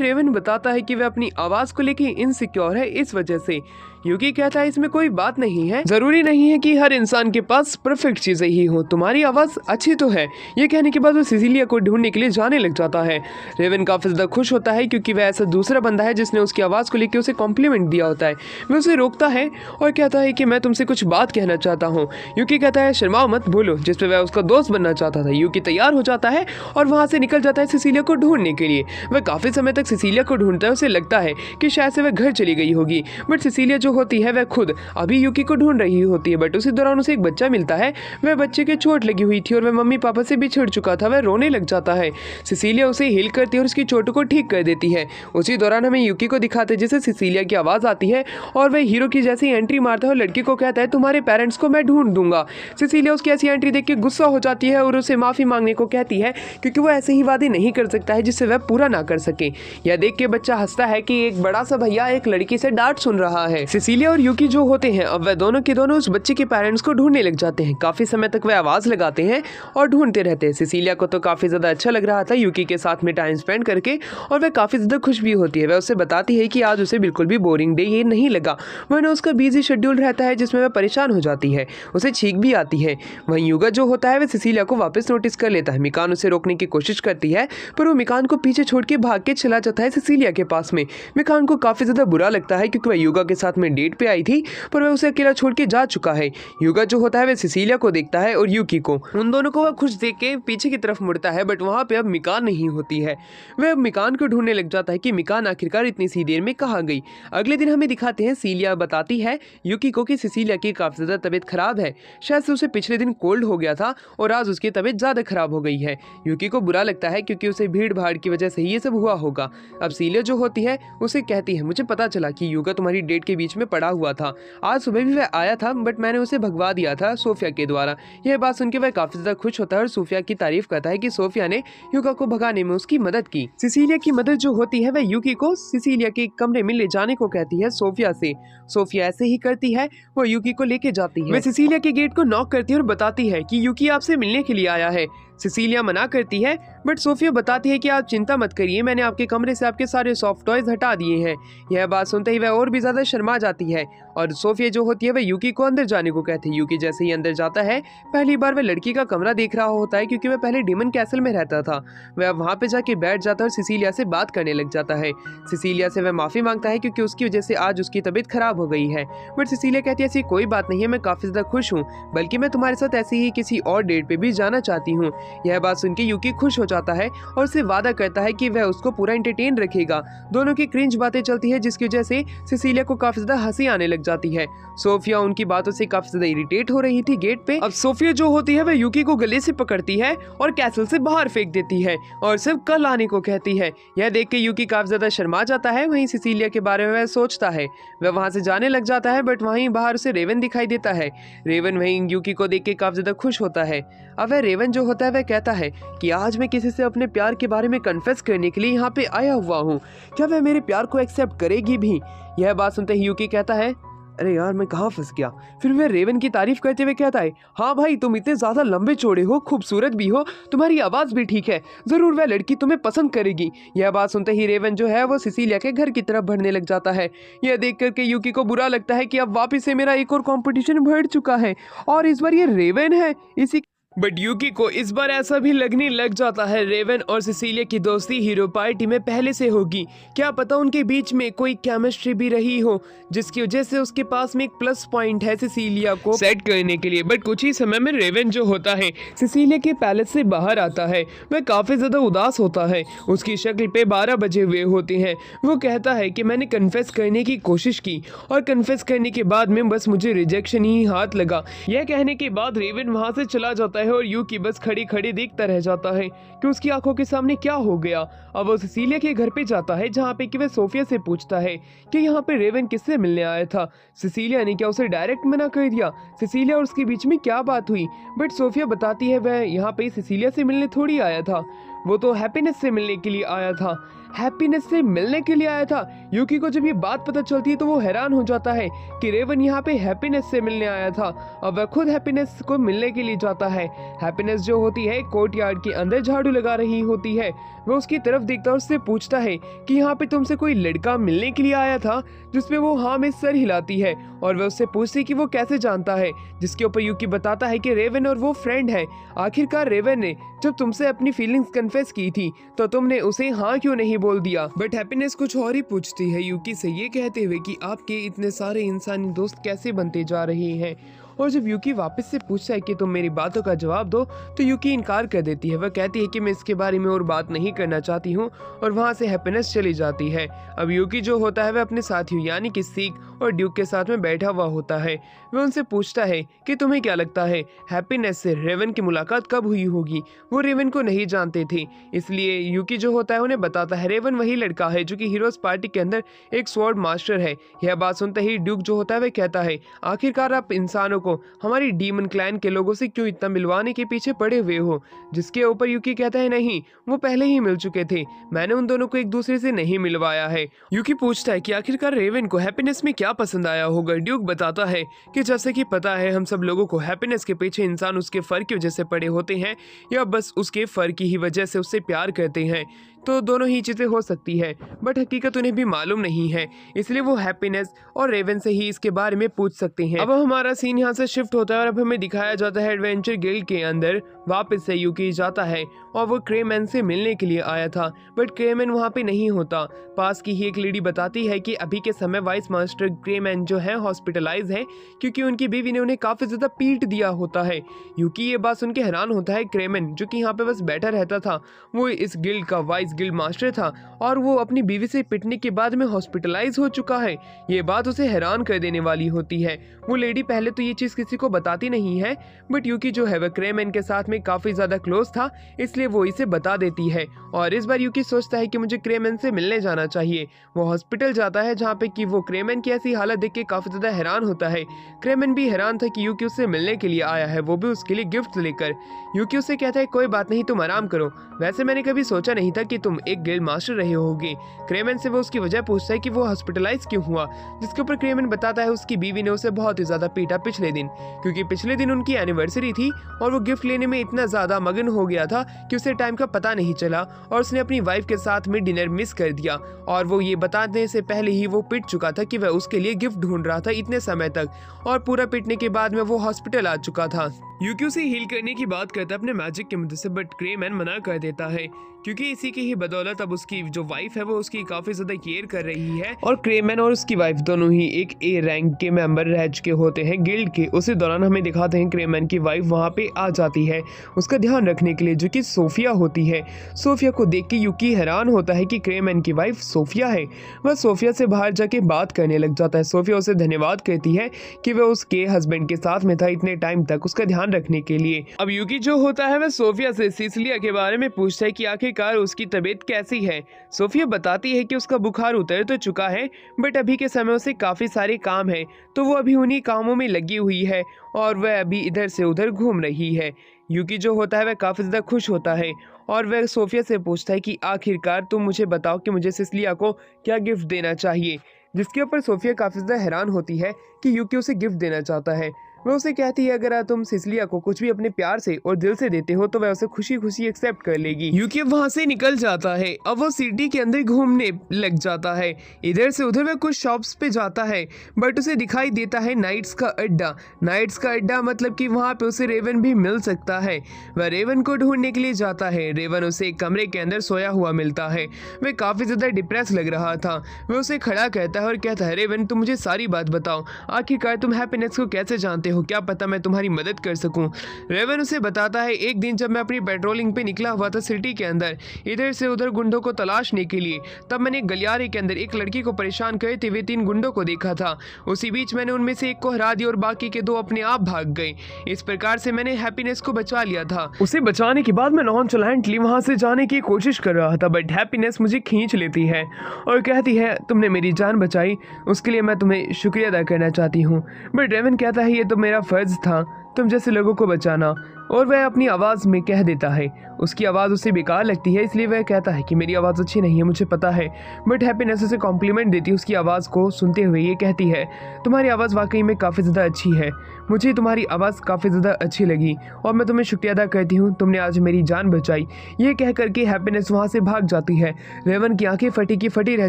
रेवन बताता है कि वह अपनी आवाज को लेकर इनसिक्योर है इस वजह से। यूकी कहता है इसमें कोई बात नहीं है, जरूरी नहीं है कि हर इंसान के पास परफेक्ट चीजें ही हो, तुम्हारी आवाज अच्छी तो है। ये कहने के बाद वो सिसिलिया को ढूंढने के लिए जाने लग जाता है। रेवन काफी ज्यादा खुश होता है क्योंकि वह ऐसा दूसरा बंदा है जिसने उसकी आवाज को लेकर उसे कॉम्प्लीमेंट दिया होता है। वह उसे रोकता है और कहता है कि मैं तुमसे कुछ बात कहना चाहता हूँ। यूकी कहता है शर्माओ मत, बोलो, जिसपे वह उसका दोस्त बनना चाहता था। यूकी तैयार हो जाता है और वहां से निकल जाता है सिसिलिया को ढूंढने के लिए। वह काफी समय तक सिसिलिया को ढूंढता है, उसे लगता है कि शायद से वह घर चली गई होगी, बट सिसिलिया जो होती है वह खुद अभी यूकी को ढूंढ रही होती है। बट उसी दौरान उसे एक बच्चा मिलता है। वह बच्चे के चोट लगी हुई थी और वह मम्मी पापा से बिछड़ चुका था। वह रोने लग जाता है। सिसिलिया उसे हील करती है और उसकी चोट को ठीक कर देती है। उसी दौरान हमें यूकी को दिखाते जिसे सिसिलिया की आवाज आती है और वह हीरो की जैसी एंट्री मारता है और लड़की को कहता है तुम्हारे पेरेंट्स को मैं ढूंढ दूंगा। सिसिलिया उसकी ऐसी एंट्री देख के गुस्सा हो जाती है और उसे माफी मांगने को कहती है क्योंकि वो ऐसे ही वादे नहीं कर सकता है जिससे वह पूरा ना कर सके। यह देख के बच्चा हंसता है कि एक बड़ा सा भैया एक लड़की से डांट सुन रहा है। सिसिलिया और यूकी जो होते हैं अब वह दोनों के दोनों उस बच्चे के पेरेंट्स को ढूंढने लग जाते हैं। काफी समय तक वह आवाज लगाते हैं और ढूंढते रहते हैं। सिसिलिया को तो काफी ज्यादा अच्छा लग रहा था यूकी के साथ में टाइम स्पेंड करके और वह काफी ज्यादा खुश भी होती है। वह उससे बताती है कि आज उसे बिल्कुल भी बोरिंग डे ये नहीं लगा, वरना उसका बिजी शेड्यूल रहता है जिसमें वह परेशान हो जाती है, उसे छींक भी आती है। वहीं युगा जो होता है वह सिसिलिया को वापस नोटिस कर लेता है। मिकान उसे रोकने की कोशिश करती है पर वो मिकान को पीछे छोड़ के भाग के चला जाता है सिसिलिया के पास में। मिकान को काफी ज्यादा बुरा लगता है क्योंकि वह युगा के साथ में डेट पे आई थी पर वह उसे अकेला छोड़ के जा चुका है। युगा जो होता है वह सिसिलिया को देखता है और यूकी को, उन दोनों को वह खुश देख के पीछे की तरफ मुड़ता है बट वहां पे अब मिकान नहीं होती है। वह अब मिकान को ढूंढने लग जाता है कि मिकान आखिरकार इतनी सी देर में कहाँ गई। अगले दिन हमें दिखाते हैं सिसिलिया बताती है यूकी को कि सिसिलिया की काफी ज्यादा तबीयत खराब है, शायद से उसे पिछले दिन कोल्ड हो गया था और आज उसकी तबीयत ज्यादा खराब हो गई है। यूकी को बुरा लगता है क्योंकि उसे भीड़ भाड़ की वजह से ही ये सब हुआ होगा। अब सिसिलिया जो होती है उसे कहती है मुझे पता चला कि युगा तुम्हारी डेट के बीच में पड़ा हुआ था, आज सुबह भी वह आया था बट मैंने उसे भगवा दिया था सोफिया के द्वारा। यह बात सुनकर वह काफी ज्यादा खुश होता है और सोफिया की तारीफ करता है कि सोफिया ने युगा को भगाने में उसकी मदद की। सिसिलिया की मदद जो होती है वह यूकी को सिसिलिया के कमरे में ले जाने को कहती है सोफिया से। सोफिया ऐसे ही करती है, वो यूकी को लेके जाती है। वह सिसिलिया के गेट को नॉक करती है और बताती है कि यूकी आपसे मिलने के लिए आया है। सिसिलिया मना करती है बट सोफिया बताती है कि आप चिंता मत करिए, मैंने आपके कमरे से आपके सारे सॉफ्ट टॉयज हटा दिए हैं। यह बात सुनते ही वह और भी ज्यादा शर्मा जाती है और सोफिया जो होती है वह यूकी को अंदर जाने को कहती है। यूकी जैसे ही अंदर जाता है पहली बार वह लड़की का कमरा देख रहा होता है क्योंकि वह पहले डीमन कैसल में रहता था। वह वहां पे जाके बैठ जाता है और सिसिलिया से बात करने लग जाता है। सिसिलिया से वह माफी मांगता है क्योंकि उसकी वजह से आज उसकी तबीयत खराब हो गई है। बट सिसिलिया कहती है ऐसी कोई बात नहीं है, मैं काफी ज्यादा खुश हूँ, बल्कि मैं तुम्हारे साथ ऐसे ही किसी और डेट पे भी जाना चाहती हूँ। यह बात सुनकर यूकी खुश हो जाता है और उससे वादा करता है कि वह उसको पूरा एंटरटेन रखेगा। दोनों की क्रिंज बातें चलती है जिसकी वजह से सिसिलिया को काफी ज्यादा हंसी आने लग जाती है। सोफिया उनकी बातों से काफी ज्यादा इरिटेट हो रही थी गेट पे। अब सोफिया जो होती है वह यूकी को गले से पकड़ती है और कैसल से बाहर फेंक देती है और सिर्फ कल आने को कहती है। यह देख के यूकी काफी ज्यादा शर्मा जाता है। वहीं सिसिलिया के बारे में वह सोचता है, वह वहां से जाने लग जाता है बट वहीं बाहर उसे रेवन दिखाई देता है। रेवन वहीं यूकी को देख के काफी ज्यादा खुश होता है। अब वह रेवन जो होता है वह कहता है कि आज मैं किसी से अपने प्यार के बारे में कन्फेस करने के लिए यहाँ पे आया हुआ हूँ, क्या वह मेरे प्यार को एक्सेप्ट करेगी भी। यह बात सुनते ही यूकी कहता है अरे यार मैं कहाँ फंस गया। फिर वह रेवन की तारीफ करते हुए कहता है हाँ भाई तुम इतने ज्यादा लंबे चौड़े हो, खूबसूरत भी हो, तुम्हारी आवाज भी ठीक है, जरूर वह लड़की तुम्हें पसंद करेगी। यह बात सुनते ही रेवन जो है वो सिसिलिया के घर की तरफ बढ़ने लग जाता है। यह देख करके यूकी को बुरा लगता है कि अब वापिस से मेरा एक और कंपटीशन बढ़ चुका है और इस बार ये रेवन है। इसी बट यूकी को इस बार ऐसा भी लगने लग जाता है रेवन और सिसिलिया की दोस्ती हीरो पार्टी में पहले से होगी, क्या पता उनके बीच में कोई केमिस्ट्री भी रही हो जिसकी वजह से उसके पास में एक प्लस पॉइंट है सिसिलिया को सेट करने के लिए। बट कुछ ही समय में रेवन जो होता है सिसिलिया के पैलेस से बाहर आता है। वह काफी ज्यादा उदास होता है, उसकी शक्ल पे 12 बजे हुए होते हैं। वो कहता है कि मैंने कन्फेस करने की कोशिश की और कन्फेस करने के बाद में बस मुझे रिजेक्शन ही हाथ लगा। यह कहने के बाद रेवन वहां से चला जाता है है और यूकी बस खड़ी खड़ी देखता रह जाता है कि उसकी आंखों के सामने क्या हो गया। अब वो सिसिलिया के घर पे जाता है जहाँ पे कि वह सोफिया से पूछता है कि यहाँ पे रेवन किससे मिलने आया था। सिसिलिया ने क्या उसे डायरेक्ट मना कर दिया? सिसिलिया और उसके बीच में क्या बात हुई? बट सोफिया बताती है वह यहाँ पे सिसिलिया से मिलने थोड़ी आया था, वो तो हैप्पीनेस से मिलने के लिए आया था। हैप्पीनेस से मिलने के लिए आया था? यूकी को जब ये बात पता चलती है तो वो हैरान हो जाता है कि रेवन यहाँ पे हैप्पीनेस से मिलने आया था और वह खुद हैप्पीनेस को मिलने के लिए जाता है। हैप्पीनेस जो होती है कोर्टयार्ड के अंदर झाड़ू लगा रही होती है। वह उसकी तरफ देखता है और उससे पूछता है कि यहाँ पे तुमसे कोई लड़का मिलने के लिए आया था, जिसमें वो हाँ में सर हिलाती है और वह उससे पूछती है कि वो कैसे जानता है, जिसके ऊपर यूकी बताता है कि रेवन और वो फ्रेंड है। आखिरकार रेवन ने जब तुमसे अपनी फीलिंग्स कन्फेस की थी तो तुमने उसे हाँ क्यों नहीं बोल दिया? बट हैप्पीनेस कुछ और ही पूछती है यूकी से, ये कहते हुए कि आपके इतने सारे इंसानी दोस्त कैसे बनते जा रहे हैं। और जब यूकी वापस से पूछता है कि तुम मेरी बातों का जवाब दो तो यूकी इनकार कर देती है। वह कहती है कि मैं इसके बारे में और बात नहीं करना चाहती हूँ और वहाँ से हैप्पीनेस चली जाती है। अब यूकी जो होता है वह अपने साथियों यानी कि सीक और ड्यूक के साथ में बैठा हुआ होता है। वह उनसे पूछता है कि तुम्हें क्या लगता है हैप्पीनेस से रेवन की मुलाकात कब हुई होगी? वो रेवन को नहीं जानते थे, इसलिए यूकी जो होता है उन्हें बताता है रेवन वही लड़का है जो कि हीरोज पार्टी के अंदर एक स्वॉर्ड मास्टर है। यह बात सुनते ही ड्यूक जो होता है वह कहता है आखिरकार आप इंसानों को हमारी डीमन क्लैन के लोगों से क्यों इतना मिलवाने के पीछे पड़े हुए हो? जिसके ऊपर यूकी कहता है नहीं, वो पहले ही मिल चुके थे, मैंने उन दोनों को एक दूसरे से नहीं मिलवाया है। यूकी पूछता है कि आखिरकार रेवन को हैप्पीनेस में क्या पसंद आया होगा। ड्यूक बताता है कि जैसे कि पता है हम सब लोगों को हैप्पीनेस के पीछे इंसान उसके फर की वजह से पड़े होते हैं या बस उसके फर की ही वजह से उससे प्यार करते हैं, तो दोनों ही चीजें हो सकती है, बट हकीकत उन्हें भी मालूम नहीं है, इसलिए वो हैप्पीनेस और रेवन से ही इसके बारे में पूछ सकते हैं। अब हमारा सीन यहाँ से शिफ्ट होता है और अब हमें दिखाया जाता है एडवेंचर गिल्ड के अंदर वापस से यूकी जाता है और वो क्रेमैन से मिलने के लिए आया था, बट क्रेमैन वहाँ पे नहीं होता। पास की ही एक लेडी बताती है कि अभी के समय वाइस मास्टर क्रेमैन जो है हॉस्पिटलाइज है क्योंकि उनकी बीवी ने उन्हें काफी ज्यादा पीट दिया होता है। यूकी ये बात सुन के हैरान होता है। क्रेमैन जो कि यहाँ पे बस बैठा रहता था, वो इस गिल्ड का वाइस गिल्ड मास्टर था और वो अपनी बीवी से पिटने के बाद में हॉस्पिटलाइज हो चुका है। ये बात उसे हैरान कर देने वाली होती है। वो लेडी पहले तो ये चीज किसी को बताती नहीं है, बट यूकी जो है वह क्रेमैन के साथ में काफी ज्यादा क्लोज था, इसलिए वो इसे बता देती है। और इस बार यूकी सोचता है कि मुझे क्रेमैन से मिलने जाना चाहिए। वो हॉस्पिटल जाता है जहाँ पे कि वो क्रेमैन की ऐसी हालत देख के काफी ज्यादा हैरान होता है। क्रेमैन भी हैरान था कि यूकी उससे मिलने के लिए आया है, वो भी उसके लिए गिफ्ट लेकर। यूकी उससे कहता है कोई बात नहीं, तुम आराम करो, वैसे मैंने कभी सोचा नहीं था कि तुम एक गिल्ड मास्टर रहे होगे। क्रेमैन से वो उसकी वजह पूछता है कि वो हॉस्पिटलाइज क्यों हुआ, जिसके ऊपर क्रेमैन बताता है उसकी बीवी ने उसे बहुत ही ज्यादा पीटा पिछले दिन, क्योंकि पिछले दिन उनकी एनिवर्सरी थी और वो गिफ्ट लेने में इतना ज्यादा मगन हो गया था कि उसे टाइम का पता नहीं चला और उसने अपनी वाइफ के साथ में डिनर मिस कर दिया। और वो ये बताने से पहले ही वो पिट चुका था कि वह उसके लिए गिफ्ट ढूंढ रहा था इतने समय तक, और पूरा पिटने के बाद में वो हॉस्पिटल आ चुका था। यूकी उसे हील करने की बात करता है अपने मैजिक की मदद से, बट क्रेमैन मना कर देता है क्योंकि इसी की ही बदौलत अब उसकी जो वाइफ है वो उसकी काफी ज्यादा केयर कर रही है। और क्रेमैन और उसकी वाइफ दोनों ही एक ए रैंक के मेंबर रह चुके होते हैं गिल्ड के। उसी दौरान हमें दिखाते हैं क्रेमैन की वाइफ वहाँ पे आ जाती है उसका ध्यान रखने के लिए, जो कि सोफिया होती है। सोफिया को देख के यूकी हैरान होता है कि क्रेमैन की वाइफ सोफिया है। वह सोफिया से बाहर जाके बात करने लग जाता है। सोफिया उसे धन्यवाद कहती है कि वह उसके हस्बैंड के साथ में था इतने टाइम तक उसका ध्यान रखने के लिए। अब यूकी जो होता है वह सोफिया से सिसिलिया के बारे में पूछता है कि आखिरकार उसकी तबीयत कैसी है। सोफिया बताती है कि उसका बुखार उतर तो चुका है, बट अभी के समय उसे काफी सारे काम है, तो वो अभी उन्हीं कामों में लगी हुई है और वह अभी इधर से उधर घूम रही है। यूकी जो होता है वह काफी ज्यादा खुश होता है और वह सोफिया से पूछता है कि आखिरकार तुम मुझे बताओ कि मुझे सिसिलिया को क्या गिफ्ट देना चाहिए, जिसके ऊपर सोफिया काफी ज्यादा हैरान होती है कि यूकी उसे गिफ्ट देना चाहता है। वह उसे कहती है अगर तुम सिसिलिया को कुछ भी अपने प्यार से और दिल से देते हो तो वह उसे खुशी खुशी एक्सेप्ट कर लेगी। यूकी वहां से निकल जाता है। अब वो सिटी के अंदर घूमने लग जाता है, इधर से उधर वह कुछ शॉप्स पे जाता है, बट उसे दिखाई देता है नाइट्स का अड्डा। नाइट्स का अड्डा मतलब कि वहां पे उसे रेवन भी मिल सकता है। वह रेवन को ढूंढने के लिए जाता है। रेवन उसे एक कमरे के अंदर सोया हुआ मिलता है। वह काफी ज्यादा डिप्रेस लग रहा था। वह उसे खड़ा कहता है और कहता है रेवन तुम मुझे सारी बात बताओ, आखिरकार तुम हैप्पीनेस को कैसे जानते हो, क्या पता मैं तुम्हारी मदद कर सकूं। रेवन उसे बताता है, एक दिन जब मैं अपनी पेट्रोलिंग पे निकला हुआ था सिटी के अंदर इधर से उधर गुंडों को तलाशने के लिए, तब मैंने गलियारे के अंदर एक लड़की को परेशान करते हुए 3 गुंडों को देखा था। उसी बीच मैंने उनमें से एक को हरा दिया और बाकी के 2 अपने आप भाग गए। इस प्रकार से मैंने हैप्पीनेस को बचा लिया था। उसे बचाने के बाद मैं नॉनचलेंटली वहां से जाने की कोशिश कर रहा था, बट हैप्पीनेस मुझे खींच लेती है और कहती है, तुमने मेरी जान बचाई, उसके लिए मैं तुम्हें शुक्रिया अदा करना चाहती हूँ। बट रेवन कहता है, ये तो मेरा फर्ज था तुम जैसे लोगों को बचाना, और वह अपनी आवाज़ में कह देता है। उसकी आवाज़ उसे बेकार लगती है, इसलिए वह कहता है कि मेरी आवाज़ अच्छी नहीं है, मुझे पता है। बट हैप्पीनेस उसे कॉम्प्लीमेंट देती है उसकी आवाज़ को सुनते हुए। ये कहती है, तुम्हारी आवाज़ वाकई में काफ़ी ज़्यादा अच्छी है, मुझे तुम्हारी आवाज़ काफ़ी ज़्यादा अच्छी लगी और मैं तुम्हें शुक्रिया अदा करती हूँ, तुमने आज मेरी जान बचाई। ये कह करके हैप्पीनेस वहाँ से भाग जाती है। रेवन की आंखें फटी की फटी रह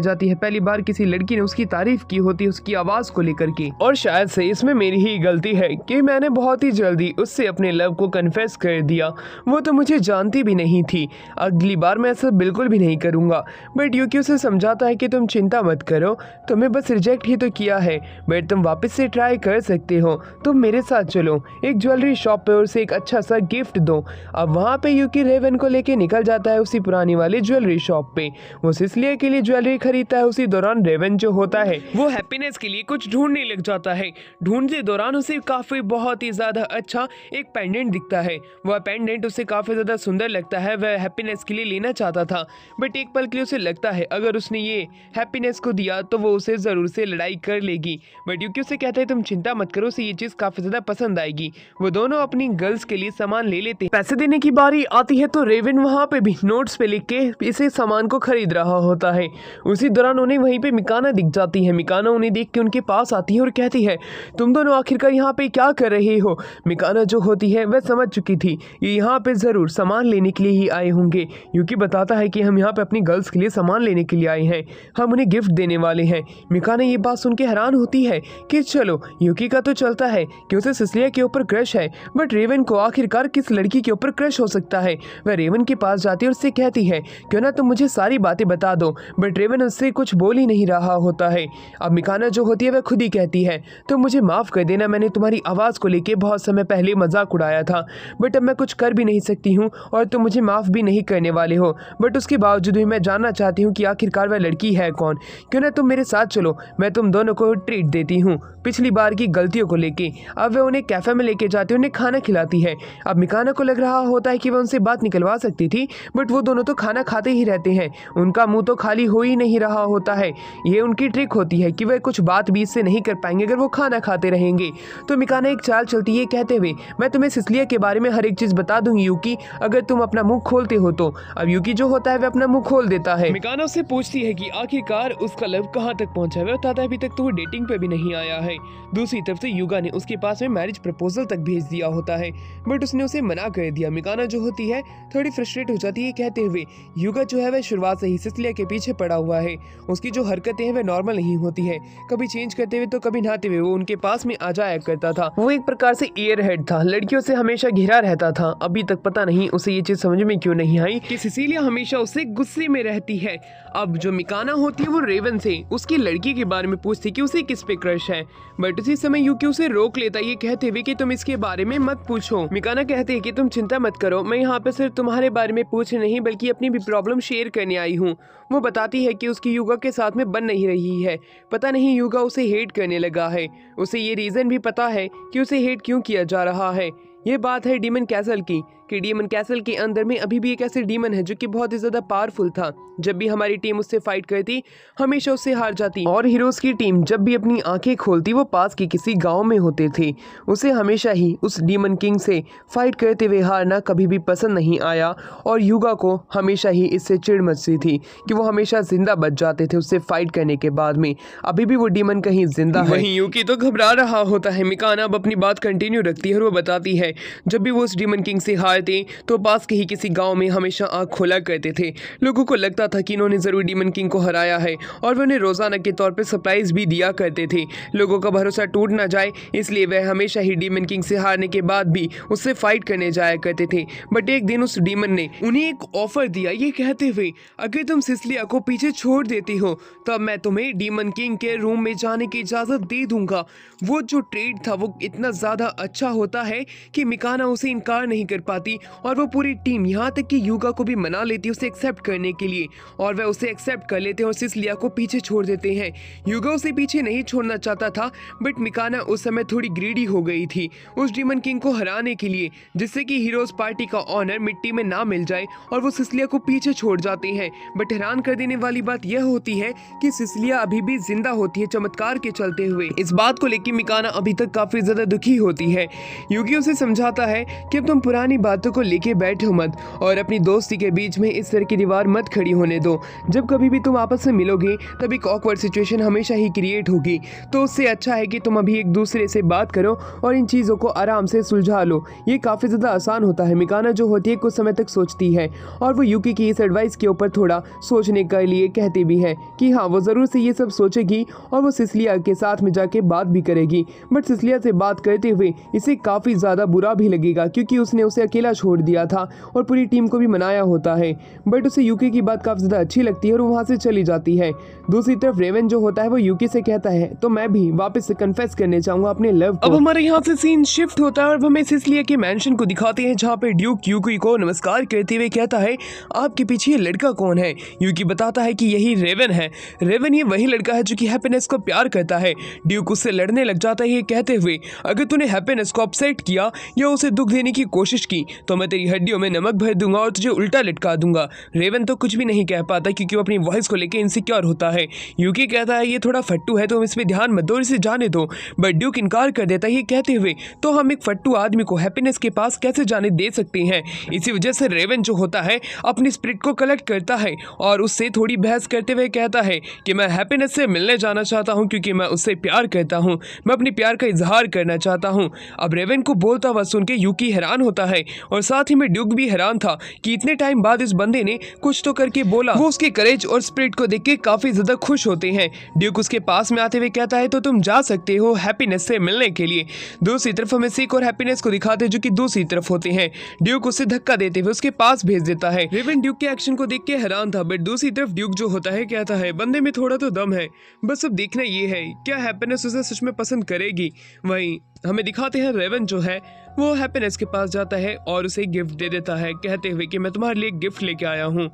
जाती है। पहली बार किसी लड़की ने उसकी तारीफ की होती उसकी आवाज़ को लेकर के, और शायद से इसमें मेरी ही गलती है कि मैंने बहुत ही जल्दी उससे अपने लव को कन्फेस कर दिया। वो तो मुझे जानती भी नहीं थी, अगली बार मैं ऐसा बिल्कुल भी नहीं करूँगा। बट यूकी उसे समझाता है कि तुम चिंता मत करो, तुम्हें बस रिजेक्ट ही तो किया है, बट तुम वापस से ट्राई कर सकते हो, तुम मेरे साथ चलो एक ज्वेलरी शॉप पे और उसे एक अच्छा सा गिफ्ट दो। अब वहाँ पे यूकी रेवन को लेके निकल जाता है उसी पुरानी वाली ज्वेलरी शॉप पे। वो सिसिलिया के लिए ज्वेलरी खरीदता है। उसी दौरान रेवन जो होता है वो हैप्पीनेस के लिए कुछ ढूंढने लग जाता है। ढूंढते दौरान उसे काफ़ी बहुत ही ज़्यादा अच्छा एक पेंडेंट दिखता है। वह पेंडेंट उसे काफ़ी ज़्यादा सुंदर लगता है। वह हैप्पीनेस के लिए लेना चाहता था, बट एक पल के लिए उसे लगता है अगर उसने ये हैप्पीनेस को दिया तो वो उसे ज़रूर से लड़ाई कर लेगी। बट यूकी उसे कहता है, तुम चिंता मत करो, उसे ये चीज़ काफ़ी ज़्यादा पसंद आएगी। वो दोनों अपनी गर्ल्स के लिए सामान ले लेते हैं। पैसे देने की बारी आती है तो रेवन वहाँ पे भी नोट्स पे लिख के इसे सामान को खरीद रहा होता है। उसी दौरान उन्हें वहीं पे मिकाना दिख जाती है। मिकाना उन्हें देख के उनके पास आती है और कहती है, तुम दोनों आखिरकार यहाँ पे क्या कर रहे हो। मिकाना जो होती है वह समझ चुकी थी ये यहाँ पे ज़रूर सामान लेने के लिए ही आए होंगे। यूकी बताता है कि हम यहाँ पे अपनी गर्ल्स के लिए सामान लेने के लिए आए हैं, हम उन्हें गिफ्ट देने वाले हैं। मिकाना ये बात सुन के हैरान होती है कि चलो यूकी का तो चलता है कि उसे सिसिलिया के ऊपर क्रश है, बट रेवन को आखिरकार किस लड़की के ऊपर क्रश हो सकता है। वह रेवन के पास जाती है और उससे कहती है, क्यों ना तुम मुझे सारी बातें बता दो। बट रेवन उससे कुछ बोल ही नहीं रहा होता है। अब मिकाना जो होती है वह खुद ही कहती है, तो मुझे माफ़ कर देना, मैंने तुम्हारी आवाज़ को लेके बहुत समय पहले मजाक उड़ाया था, बट अब मैं कुछ कर भी नहीं सकती हूँ और तुम मुझे माफ़ भी नहीं करने वाले हो। बट उसके बावजूद भी मैं जानना चाहती हूँ कि आखिरकार वह लड़की है कौन। क्यों ना तुम मेरे साथ चलो, मैं तुम दोनों को ट्रीट देती हूँ पिछली बार की गलतियों को लेके। अब वह उन्हें कैफ़े में लेके जाती है, उन्हें खाना खिलाती है। अब मिकाना को लग रहा होता है कि वह उनसे बात निकलवा सकती थी, बट वो दोनों तो खाना खाते ही रहते हैं, उनका मुंह तो खाली हो ही नहीं रहा होता है। ये उनकी ट्रिक होती है कि वह कुछ बात भी इससे नहीं कर पाएंगे अगर वो खाना खाते रहेंगे। तो मिकाना एक चाल चलती है कहते हुए, मैं तुम्हें सिसिलिया के बारे में हर एक चीज़ बता दूंगी यूकी, अगर तुम अपना मुंह खोलते हो तो। अब यूकी जो होता है वह अपना मुंह खोल देता है। मिकाना उससे पूछती है कि आखिरकार उसका लव कहाँ तक पहुंचा है। वह बताता है अभी तक तो वो डेटिंग पे भी नहीं आया है। दूसरी तरफ से युगा ने उसके पास में मैरिज प्रपोजल तक भेज दिया होता है, बट उसने उसे मना कर दिया। मिकाना जो होती है थोड़ी फ्रस्ट्रेट हो जाती है कहते हुए, युगा जो है वह शुरुआत से ही सिसिलिया के पीछे पड़ा हुआ है, उसकी जो हरकतें हैं वह नॉर्मल नहीं होती है, कभी चेंज करते हुए तो कभी नहाते हुए वो उनके पास में आ जाया करता था। वो एक प्रकार से एयर हेड था, लड़कियों से हमेशा घिरा रहता था। अभी तक पता नहीं उसे ये चीज समझ में क्यों नहीं आई कि सिसिलिया हमेशा उससे गुस्से में रहती है। अब जो मिकाना होती है वो रेवन से उसकी लड़की के बारे में पूछती कि उसे किस पे क्रश है, बट उसी समय यूकी उसे रोक लेता ये कहते हुए कि तुम इसके बारे में मत पूछो। मिकाना कहती है कि तुम चिंता मत करो, मैं यहाँ पे सिर्फ तुम्हारे बारे में पूछ नहीं बल्कि अपनी भी प्रॉब्लम शेयर करने आई हूँ। वो बताती है कि उसकी युगा के साथ में बन नहीं रही है, पता नहीं युगा उसे हेट करने लगा है। उसे ये रीज़न भी पता है कि उसे हेट क्यों किया जा रहा है। ये बात है डीमन कैसल की कि डीमन कैसल के अंदर में अभी भी एक ऐसे डीमन है जो कि बहुत ही ज़्यादा पावरफुल था। जब भी हमारी टीम उससे फाइट करती हमेशा उससे हार जाती, और हीरोज़ की टीम जब भी अपनी आंखें खोलती वो पास के किसी गांव में होते थे। उसे हमेशा ही उस डीमन किंग से फाइट करते हुए हारना कभी भी पसंद नहीं आया, और युगा को हमेशा ही इससे चिढ़ मचती थी कि वो हमेशा जिंदा बच जाते थे उससे फाइट करने के बाद में। अभी भी वो डीमन कहीं जिंदा है। वहीं यूकी तो घबरा रहा होता है। मिकाना अब अपनी बात कंटिन्यू रखती है और वो बताती है जब भी वो उस डीमन किंग से हार इमारतें तो पास के ही किसी गांव में हमेशा आंख खोला करते थे। लोगों को लगता था कि इन्होंने जरूर डीमन किंग को हराया है और वे उन्हें रोजाना के तौर पर सरप्राइज भी दिया करते थे। लोगों का भरोसा टूट ना जाए इसलिए वह हमेशा ही डीमन किंग से हारने के बाद भी उससे फाइट करने जाया करते थे। बट एक दिन उस डीमन ने उन्हें एक ऑफर दिया, ये कहते हुए अगर तुम सिसिलिया को पीछे छोड़ देती हो तब मैं तुम्हें डीमन किंग के रूम में जाने की इजाजत दे दूंगा। वो जो ट्रेड था वो इतना ज्यादा अच्छा होता है कि मिकाना उसे इनकार नहीं कर पाती और वो पूरी टीम यहाँ तक कि यूगा को भी मना लेती है उसे एक्सेप्ट करने के लिए और वह उसे एक्सेप्ट कर लेते हैं और सिसिलिया को पीछे छोड़ देते हैं। यूगा उसे पीछे नहीं छोड़ना चाहता था बट मिकाना उस समय थोड़ी ग्रीडी हो गई थी उस डीमन किंग को हराने के लिए, जिससे कि हीरोज पार्टी का ऑनर मिट्टी में ना मिल जाए और वो सिसिलिया को पीछे छोड़ जाते हैं। बट हैरान कर देने वाली बात यह होती है कि सिसिलिया अभी भी जिंदा होती है चमत्कार के चलते हुए। इस बात को लेकर मिकाना अभी तक काफी ज्यादा दुखी होती है। यूगी उसे समझाता है कि अब तुम पुरानी बातों को लेके बैठो मत और अपनी दोस्ती के बीच में इस तरह की दीवार मत खड़ी होने दो। जब कभी भी तुम आपस में मिलोगे तब एक ऑकवर्ड सिचुएशन हमेशा ही क्रिएट होगी, तो उससे अच्छा है कि तुम अभी एक दूसरे से बात करो और इन चीजों को आराम से सुलझा लो। ये काफी ज्यादा आसान होता है। मिकाना जो होती है कुछ समय तक सोचती है और वो यूकी की इस एडवाइस के ऊपर थोड़ा सोचने के लिए कहती भी है कि हाँ वो जरूर से ये सब सोचेगी और वो सिसिलिया के साथ में जाके बात भी करेगी। बट सिसिलिया से बात करते हुए इसे काफी ज्यादा बुरा भी लगेगा क्योंकि उसने उसे अकेला छोड़ दिया था और पूरी टीम को भी मनाया होता है। बट उसे यूकी की बात काफी ज्यादा अच्छी लगती है और वो वहां से चली जाती है। दूसरी तरफ रेवन जो होता है वो यूकी से कहता है तो मैं भी वापस से कन्फेस करने चाहूंगा अपने लव को। अब हमारे यहाँ से सीन शिफ्ट होता है और हमें सिसिलिया के मैंशन को दिखाते हैं जहाँ पे ड्यूक यूकी को नमस्कार करते हुए कहता है आपके पीछे ये लड़का कौन है। यूकी बताता है कि यही रेवन है। रेवन ये वही लड़का है जो कि हैप्पीनेस को प्यार करता है। ड्यूक उससे लड़ने लग जाता है ये कहते हुए अगर तूने हैप्पीनेस को अपसेट किया या उसे दुख देने की कोशिश की तो मैं तेरी हड्डियों में नमक भर दूंगा और तुझे उल्टा लटका दूंगा। रेवन तो कुछ भी नहीं कह पाता क्योंकि वो अपनी वॉइस को लेकर इनसिक्योर होता है। यूकी कहता है ये थोड़ा फट्टू है तो इस पे ध्यान मत दो, इसे जाने दो। बट ड्यूक इनकार कर देता है ये कहते हुए तो हम एक फट्टू आदमी को हैप्पीनेस के पास कैसे जाने दे सकते हैं। इसी वजह से रेवन जो होता है अपनी स्पिरिट को कलेक्ट करता है और उससे थोड़ी बहस करते हुए कहता है कि मैं हैप्पीनेस से मिलने जाना चाहता हूं क्योंकि मैं उससे प्यार करता हूं, मैं अपनी प्यार का इजहार करना चाहता हूं। अब रेवन को बोलता हुआ सुन के यूकी हैरान होता है और साथ ही में ड्यूक भी हैरान था कि इतने टाइम बाद इस बंदे ने कुछ तो करके बोला। वो उसके करेज और स्पिरिट को देख के काफी ज्यादा खुश होते हैं। ड्यूक उसके पास में आते हुए कहता है तो तुम जा सकते हो हैप्पीनेस से मिलने के लिए। दूसरी तरफ हमें सिक और हैप्पीनेस को दिखाते हैं जो कि दूसरी तरफ होते हैं। ड्यूक उससे धक्का देते हुए उसके पास भेज देता है। रेवन ड्यूक के एक्शन को देख के हैरान था बट दूसरी तरफ ड्यूक जो होता है कहता है बंदे में थोड़ा तो दम है, बस अब देखना ये है क्या हैप्पीनेस उसे सच में पसंद करेगी। वहीं हमें दिखाते हैं रेवन जो है वो हैप्पीनेस के पास जाता है और उसे गिफ्ट दे देता है कहते हुए कि मैं तुम्हारे लिए गिफ्ट लेके आया हूँ,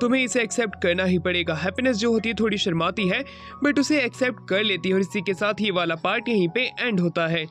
तुम्हें इसे एक्सेप्ट करना ही पड़ेगा। हैप्पीनेस जो होती है थोड़ी शर्माती है बट उसे एक्सेप्ट कर लेती है और इसी के साथ ही वाला पार्ट यहीं पे एंड होता है।